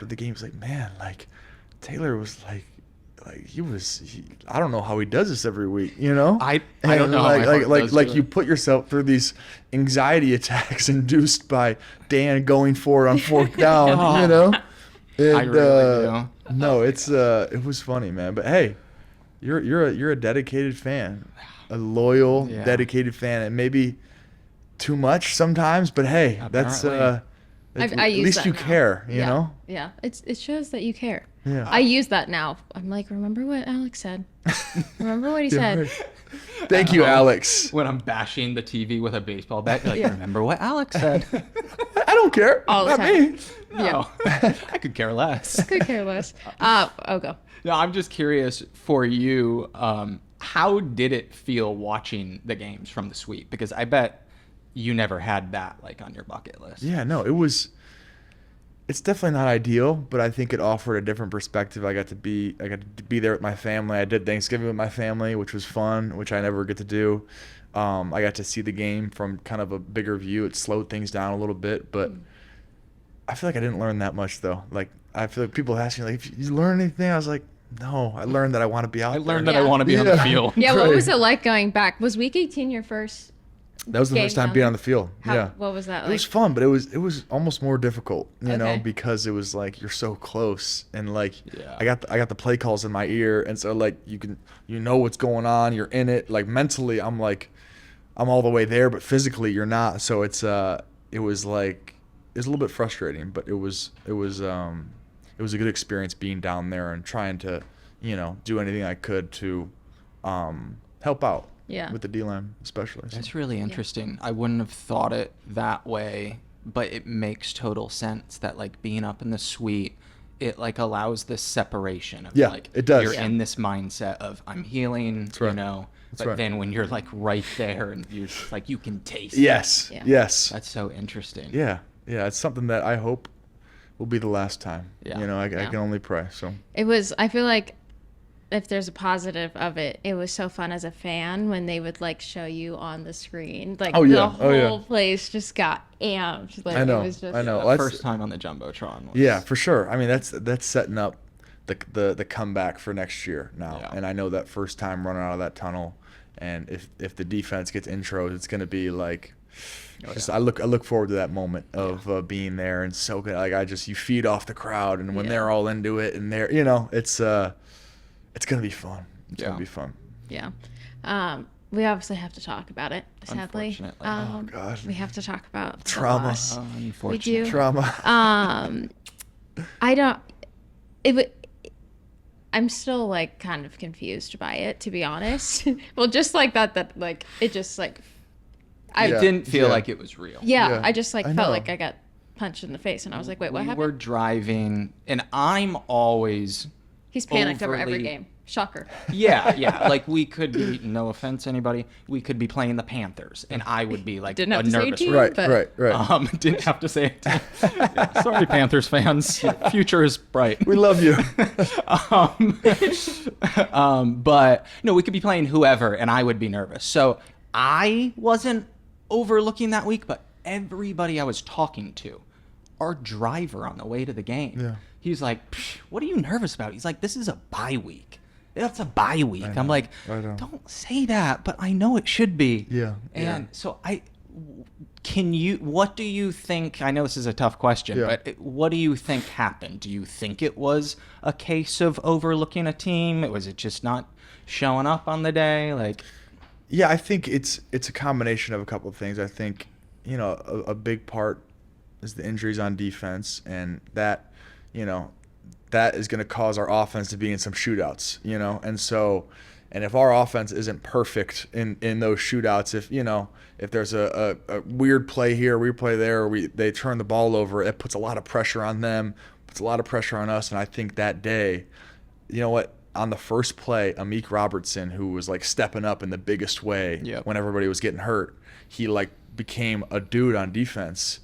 the game. He's like, "Man, like Taylor was like I don't know how he does this every week, you know." I don't know. Like you put yourself through these anxiety attacks induced by Dan going for it on fourth down, you know. And, I really do. No, it was funny, man. But hey, you're a dedicated fan, a loyal, dedicated fan, and maybe too much sometimes. But hey, that's I at use least that you now. care, you know. Yeah, it shows that you care. Yeah. I use that now. I'm like, remember what Alex said? Remember what he Yeah, said? right. Thank you, Alex. When I'm bashing the TV with a baseball bat, you're like, remember what Alex said? I don't care. All the Not time. me. No, I could care less. Could care less. Go. No, I'm just curious for you, how did it feel watching the games from the suite? Because I bet you never had that like on your bucket list. Yeah, no, it's definitely not ideal, but I think it offered a different perspective. I got to be there with my family. I did Thanksgiving with my family, which was fun, which I never get to do. I got to see the game from kind of a bigger view. It slowed things down a little bit, but I feel like I didn't learn that much though. Like I feel like people ask me like, "If you learn anything?" I was like, "No, I learned that I want to be out I there." learned that I want to be on the field. Yeah, Right. what was it like going back? Was week 18 your first? That was the game first time down being there? on the field. Yeah. What was that It like? was fun, but it was almost more difficult, you know, Okay. because it was like you're so close, and like Yeah. I got the play calls in my ear, and so like you know what's going on, you're in it. Like mentally, I'm all the way there, but physically you're not. So it was a little bit frustrating, but it was a good experience being down there and trying to, you know, do anything I could to help out. Yeah. With the D-line especially. So. That's really interesting. I wouldn't have thought it that way, but it makes total sense that like being up in the suite, it like allows this separation of like it does. you're in this mindset of I'm healing, right. you know. That's but right. then when you're like right there and you're just like you can taste Yes. Yeah. Yes. it. That's so interesting. Yeah. It's something that I hope will be the last time. Yeah. You know, I can only pray. So. I feel like if there's a positive of it, it was so fun as a fan when they would like show you on the screen. Like the whole place just got amped. Like I know. it was just I know. The Well, first time on the Jumbotron. Was, Yeah, for sure. I mean, that's setting up the comeback for next year now. Yeah. And I know that first time running out of that tunnel, and if the defense gets intros, it's gonna be like. I look forward to that moment of being there and so good. Like you feed off the crowd, and when they're all into it, and they're it's gonna be fun. It's gonna be fun. Yeah. We obviously have to talk about it, sadly. Unfortunately. Oh, God. We have to talk about the Trauma. loss. Unfortunately. We do. Trauma. I don't. I'm still like kind of confused by it, to be honest. Well, just like that like it just like. It Yeah. didn't feel Yeah. like it was real. Yeah, Yeah. I just like I felt know. like I got punched in the face, and I was like, wait, what We happened? were driving, and I'm always He's panicked over every overly- game. Shocker. Yeah. Like we could be, no offense anybody, we could be playing the Panthers, and I would be like Didn't have a to say nervous. team, Right. Didn't have to say it. Yeah, sorry, Panthers fans. Future is bright. We love you. But no, we could be playing whoever, and I would be nervous. So I wasn't overlooking that week, but everybody I was talking to, our driver on the way to the game, he's like, "What are you nervous about?" He's like, "This is a bye week. That's a bye week." I'm like, "Don't say that," but I know it should be. Yeah. And so what do you think? I know this is a tough question, but what do you think happened? Do you think it was a case of overlooking a team? Was it just not showing up on the day? Like, yeah, I think it's a combination of a couple of things. I think, a big part is the injuries on defense, and that, that is going to cause our offense to be in some shootouts, and if our offense isn't perfect in those shootouts, if there's a weird play here, weird play there, or they turn the ball over, it puts a lot of pressure on them, puts a lot of pressure on us. And I think that day, on the first play, Amik Robertson, who was like stepping up in the biggest way when everybody was getting hurt, he like became a dude on defense.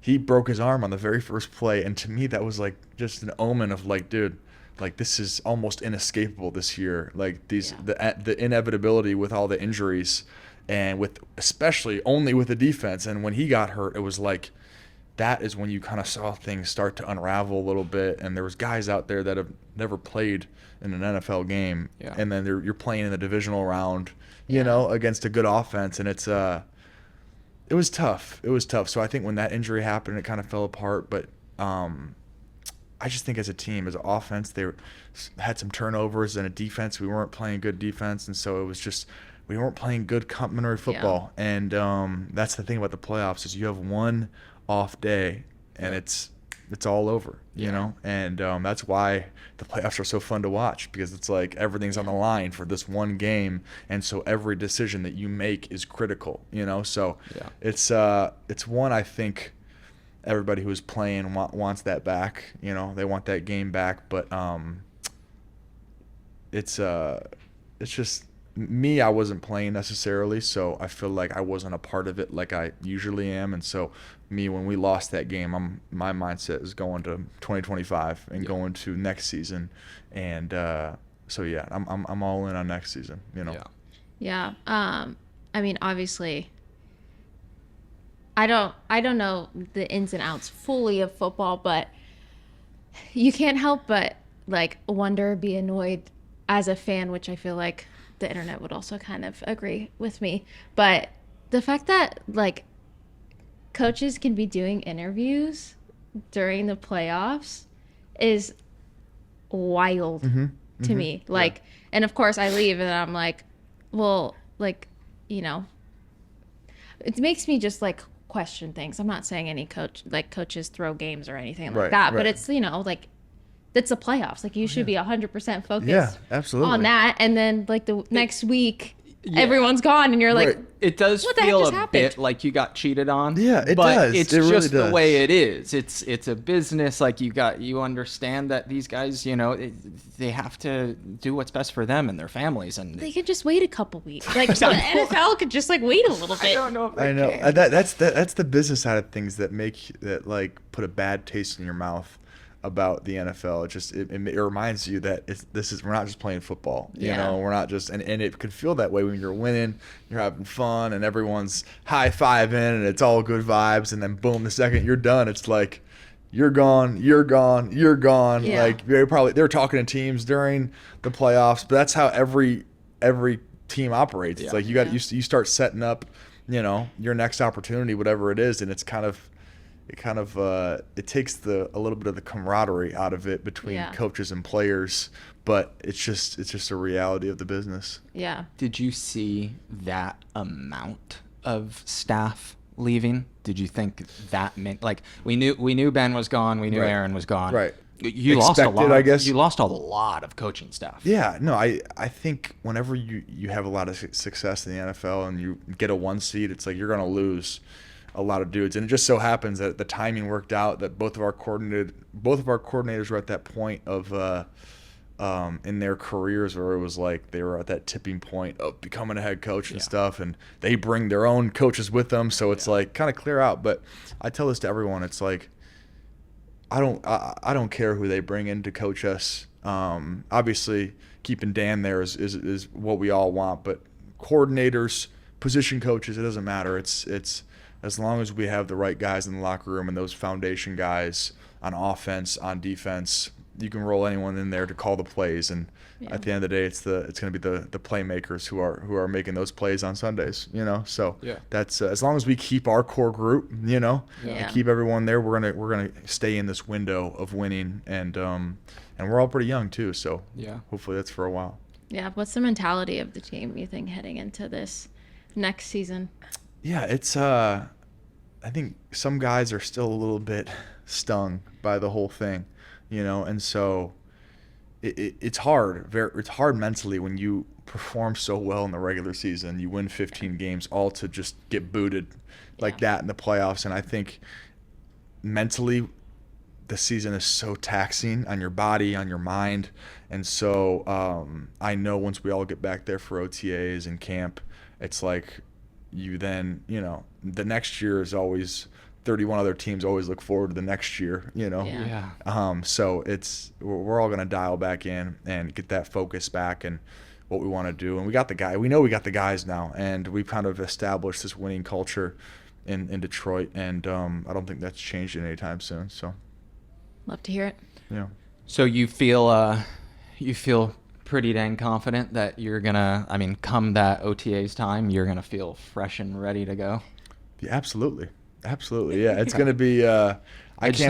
He broke his arm on the very first play, and to me that was like just an omen of like, dude, like this is almost inescapable this year. Like the inevitability with all the injuries, and with especially only with the defense. And when he got hurt, it was like that is when you kind of saw things start to unravel a little bit. And there was guys out there that have never played in an NFL game, and then you're playing in the divisional round, against a good offense, and it was tough. It was tough. So I think when that injury happened, it kind of fell apart. But I just think as a team, as an offense, they had some turnovers, and a defense, we weren't playing good defense. And so it was just, we weren't playing good complementary football. And that's the thing about the playoffs is you have one off day, and it's all over, and that's why the playoffs are so fun to watch, because it's like everything's on the line for this one game, and so every decision that you make is critical, so it's one I think everybody who's playing wants that back, they want that game back, but it's just me. I wasn't playing necessarily, so I feel like I wasn't a part of it like I usually am, and so me, when we lost that game, my mindset is going to 2025 and going to next season, and I'm all in on next season. I mean, obviously, I don't know the ins and outs fully of football, but you can't help but like wonder, be annoyed as a fan, which I feel like the internet would also kind of agree with me. But the fact that like coaches can be doing interviews during the playoffs is wild to me. Like, and of course I leave and I'm like, well, like, it makes me just like question things. I'm not saying any coaches throw games or anything like that, but it's, like, that's the playoffs. Like, you should be 100% focused on that. And then like the next week, everyone's gone, and you're like, it does feel a bit like you got cheated on. Yeah, it but does. It's it just really does. The way it is. It's a business. Like you understand that these guys, they have to do what's best for them and their families, and they could just wait a couple weeks. Like the NFL could just like wait a little bit. I don't know. If I know that's the business side of things that like put a bad taste in your mouth about the NFL. It reminds you that we're not just playing football. We're not just, and it could feel that way when you're winning, you're having fun, and everyone's high-fiving, and it's all good vibes, and then boom, the second you're done, it's like you're gone. Yeah. Like they're talking to teams during the playoffs, but that's how every team operates. It's like you start setting up, your next opportunity, whatever it is, and it takes a little bit of the camaraderie out of it between coaches and players, but it's just a reality of the business. Yeah. Did you see that amount of staff leaving? Did you think that meant, like, we knew Ben was gone, we knew Aaron was gone. Right. You lost a lot. I guess you lost a lot of coaching staff. Yeah, no, I think whenever you have a lot of success in the NFL and you get a 1 seed, it's like you're gonna lose a lot of dudes, and it just so happens that the timing worked out that both of our coordinators were at that point of in their careers where it was like they were at that tipping point of becoming a head coach and stuff, and they bring their own coaches with them, so it's like kind of clear out. But I tell this to everyone, it's like I don't care who they bring in to coach us. Obviously keeping Dan there is what we all want, but coordinators, position coaches, it doesn't matter. It's as long as we have the right guys in the locker room and those foundation guys on offense, on defense, you can roll anyone in there to call the plays, and at the end of the day, it's going to be the playmakers who are making those plays on Sundays. So that's as long as we keep our core group, and keep everyone there, we're gonna stay in this window of winning, and we're all pretty young too, so hopefully that's for a while. Yeah, what's the mentality of the team, you think, heading into this next season? Yeah, it's I think some guys are still a little bit stung by the whole thing. And so it's hard. It's hard mentally when you perform so well in the regular season. You win 15 games, all to just get booted like that in the playoffs. And I think mentally the season is so taxing on your body, on your mind. And so I know once we all get back there for OTAs and camp, it's like you then, the next year is always – 31 other teams always look forward to the next year, so we're all going to dial back in and get that focus back and what we want to do. And we know we got the guys now, and we've kind of established this winning culture in Detroit, and I don't think that's changing anytime soon. So love to hear it. Yeah. So you feel pretty dang confident that you're gonna, come that OTA's time, you're gonna feel fresh and ready to go? Yeah, absolutely. Yeah, it's going to be I just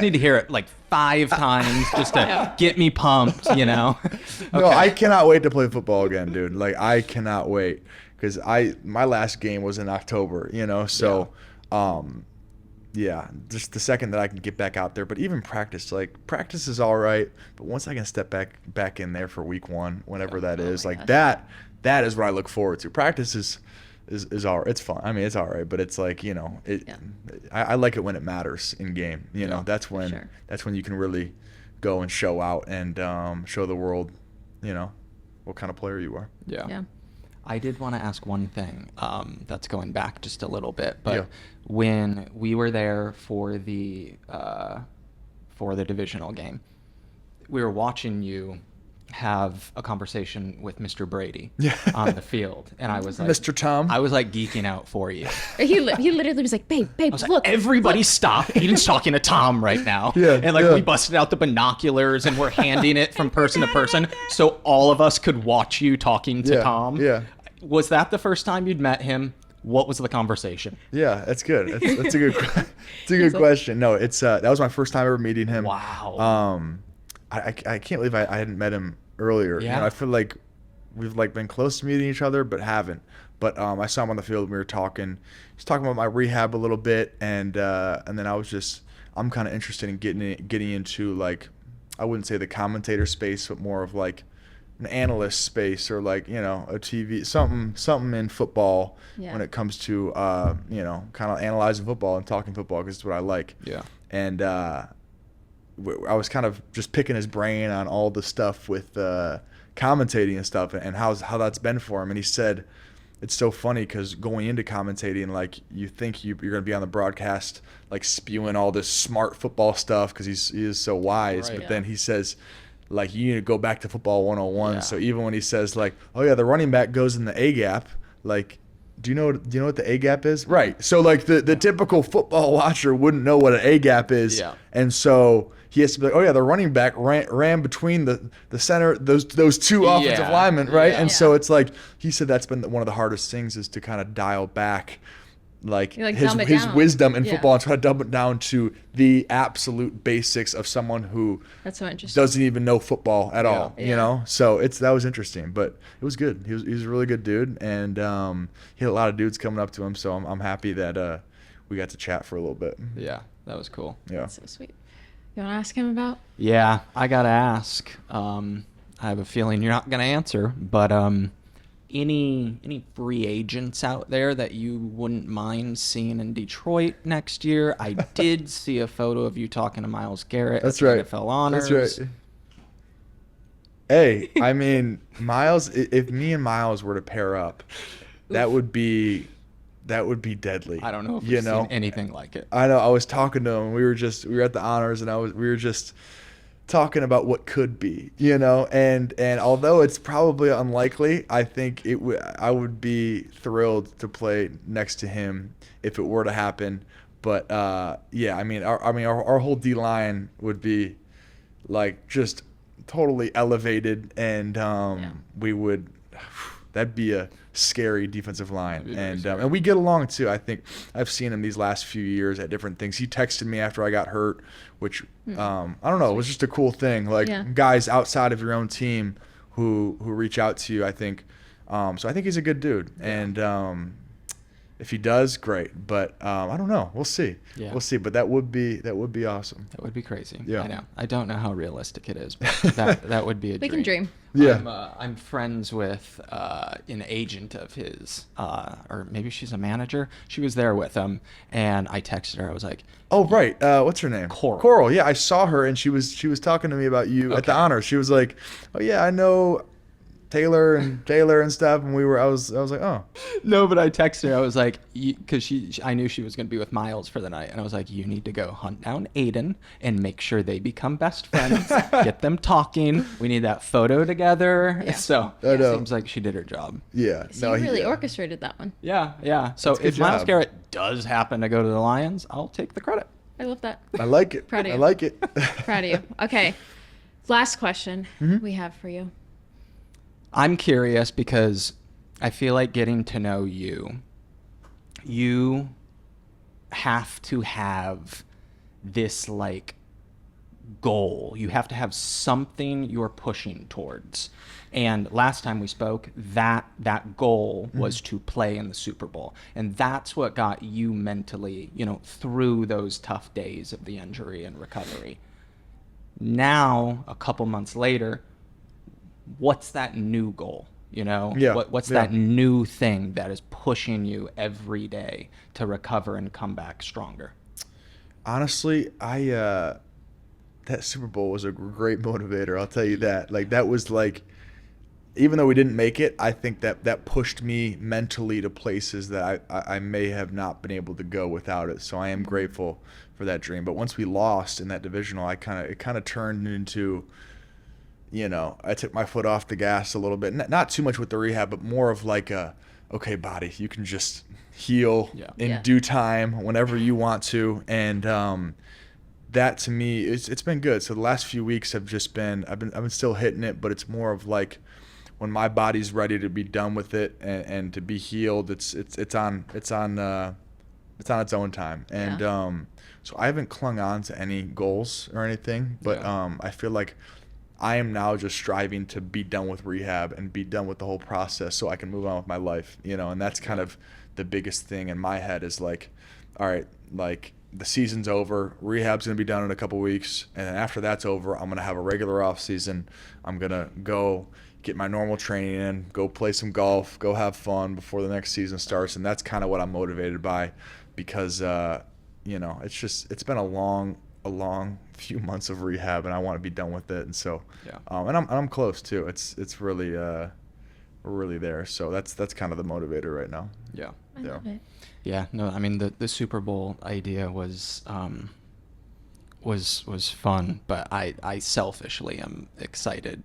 need to hear it like 5 times just to get me pumped, No, I cannot wait to play football again, dude. Like, I cannot wait, because my last game was in October, so just the second that I can get back out there. But even practice is all right, but once I can step back in there for week 1, whenever that is, that is what I look forward to. Practice is all right. It's fun. It's all right, but it's like, I like it when it matters in game. That's when you can really go and show out and show the world, what kind of player you are. Yeah. I did want to ask one thing. That's going back just a little bit, but when we were there for the divisional game, we were watching you have a conversation with Mr. Brady on the field, and I was like, Mr. Tom, I was like geeking out for you. He literally was like, babe, look, everybody stop. Aidan's talking to Tom right now. We busted out the binoculars and we're handing it from person to person so all of us could watch you talking to Tom. Was that the first time you'd met him? What was the conversation? Yeah, that's good. That's a good question. No, it's that was my first time ever meeting him. Wow. I can't believe I hadn't met him earlier. I feel like we've been close to meeting each other, but haven't. But I saw him on the field and we were talking. He's talking about my rehab a little bit, and then I'm kind of interested in getting into, like, I wouldn't say the commentator space, but more of like an analyst space, or like, a TV, something in football when it comes to kind of analyzing football and talking football, because it's what I like. And I was kind of just picking his brain on all the stuff with commentating and stuff, and how that's been for him. And he said it's so funny because going into commentating, like, you think you're going to be on the broadcast, like, spewing all this smart football stuff because he is so wise. Right, but then he says, like, you need to go back to football 101. So even when he says, like, oh yeah, the running back goes in the A gap, like, do you know what the A gap is? Right. So, like, the typical football watcher wouldn't know what an A gap is. And so he has to be like, oh yeah, the running back ran between the center, those two offensive linemen, right? And so it's like, he said that's been one of the hardest things, is to kind of dial back, like his wisdom in football, and try to dumb it down to the absolute basics of someone who doesn't even know football at all. So that was interesting, but it was good. He was a really good dude, and he had a lot of dudes coming up to him, so I'm happy that we got to chat for a little bit. Yeah, that was cool. That's so sweet. You want to ask him about? Yeah, I gotta ask. I have a feeling you're not gonna answer, but any free agents out there that you wouldn't mind seeing in Detroit next year? I did see a photo of you talking to Miles Garrett. That's right. NFL Honors. That's right. Hey, I mean, Miles, if me and Miles were to pair up, that would be deadly. I don't know if we've seen anything like it. I know. I was talking to him. We were at the honors, and we were just talking about what could be, and although it's probably unlikely, I think I would be thrilled to play next to him if it were to happen. But yeah, I mean, our whole D line would be like just totally elevated, and we would. That'd be a scary defensive line, and we get along too. I think I've seen him these last few years at different things. He texted me after I got hurt, which I don't know, it was just a cool thing. Like guys outside of your own team who reach out to you. I think so. I think he's a good dude, and if he does, great. But I don't know. We'll see. Yeah. We'll see. But that would be awesome. That would be crazy. Yeah. I know. I don't know how realistic it is, but that would be a dream. We can dream. Yeah. I'm friends with an agent of his, or maybe she's a manager. She was there with him, and I texted her. I was like, "Oh, right. What's her name? Coral. Coral. Yeah, I saw her, and she was talking to me about you at the honors. She was like, "Oh yeah, I know Taylor and stuff," and I was like, "Oh." No, but I texted her. I was like, because I knew she was going to be with Miles for the night, and I was like, you need to go hunt down Aidan and make sure they become best friends. Get them talking. We need that photo together. Yeah. So it seems like she did her job. Yeah. So you really orchestrated that one. Yeah. So if Myles Garrett does happen to go to the Lions, I'll take the credit. I love that. I like it. Proud of you. I like it. Proud of you. Okay. Last question we have for you. I'm curious because I feel like getting to know you have to have this like goal. You have to have something you're pushing towards. And last time we spoke, that goal was to play in the Super Bowl. And that's what got you mentally, through those tough days of the injury and recovery. Now, a couple months later, what's that new goal? What's that new thing that is pushing you every day to recover and come back stronger? Honestly, that Super Bowl was a great motivator. I'll tell you that. Like that was like, even though we didn't make it, I think that pushed me mentally to places that I may have not been able to go without it. So I am grateful for that dream. But once we lost in that divisional, it kind of turned into, I took my foot off the gas a little bit. Not too much with the rehab, but more of like okay, body, you can just heal in due time whenever you want to. And that to me, it's been good. So the last few weeks have just been, I've been still hitting it, but it's more of like when my body's ready to be done with it and to be healed, it's on its own time. And so I haven't clung on to any goals or anything, but I feel like I am now just striving to be done with rehab and be done with the whole process so I can move on with my life, and that's kind of the biggest thing in my head is like, all right, like the season's over, rehab's going to be done in a couple weeks, and then after that's over, I'm going to have a regular off season. I'm going to go get my normal training in, go play some golf, go have fun before the next season starts, and that's kind of what I'm motivated by because, it's been a long few months of rehab, and I want to be done with it. And so, and I'm close too. It's really we're really there. So that's kind of the motivator right now. Yeah. I love it. Yeah. No, I mean the Super Bowl idea was fun, but I selfishly am excited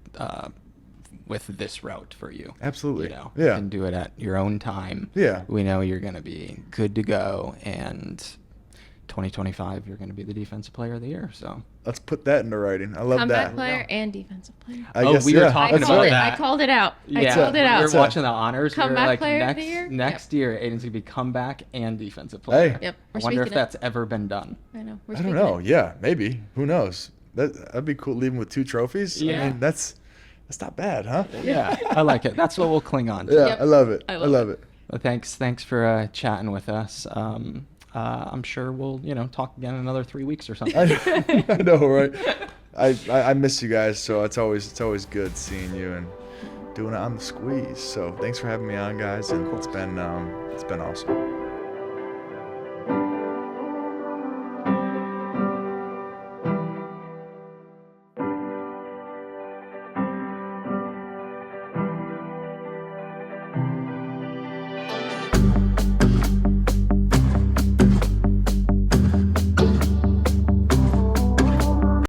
with this route for you. Absolutely. You can do it at your own time. Yeah. We know you're going to be good to go, and 2025, you're going to be the defensive player of the year. So let's put that into writing. I love Comeback that. player and defensive player. I guess, we were talking about that. I called it out. Yeah. I called it out. We were watching the honors. Comeback we were like, player of the year? next year, Aidan's going to be comeback and defensive player. Hey. Yep. I wonder if that's ever been done. I know. I don't know. Yeah, maybe. Who knows? That'd be cool leaving with 2 trophies. Yeah. I mean, that's not bad, huh? Yeah, I like it. That's what we'll cling on to. Yeah, Yep. I love it. I I love it. Well, thanks for chatting with us. I'm sure we'll talk again in another 3 weeks or something. I know, right? I miss you guys, so it's always good seeing you and doing it on the squeeze. So thanks for having me on, guys, and it's been awesome.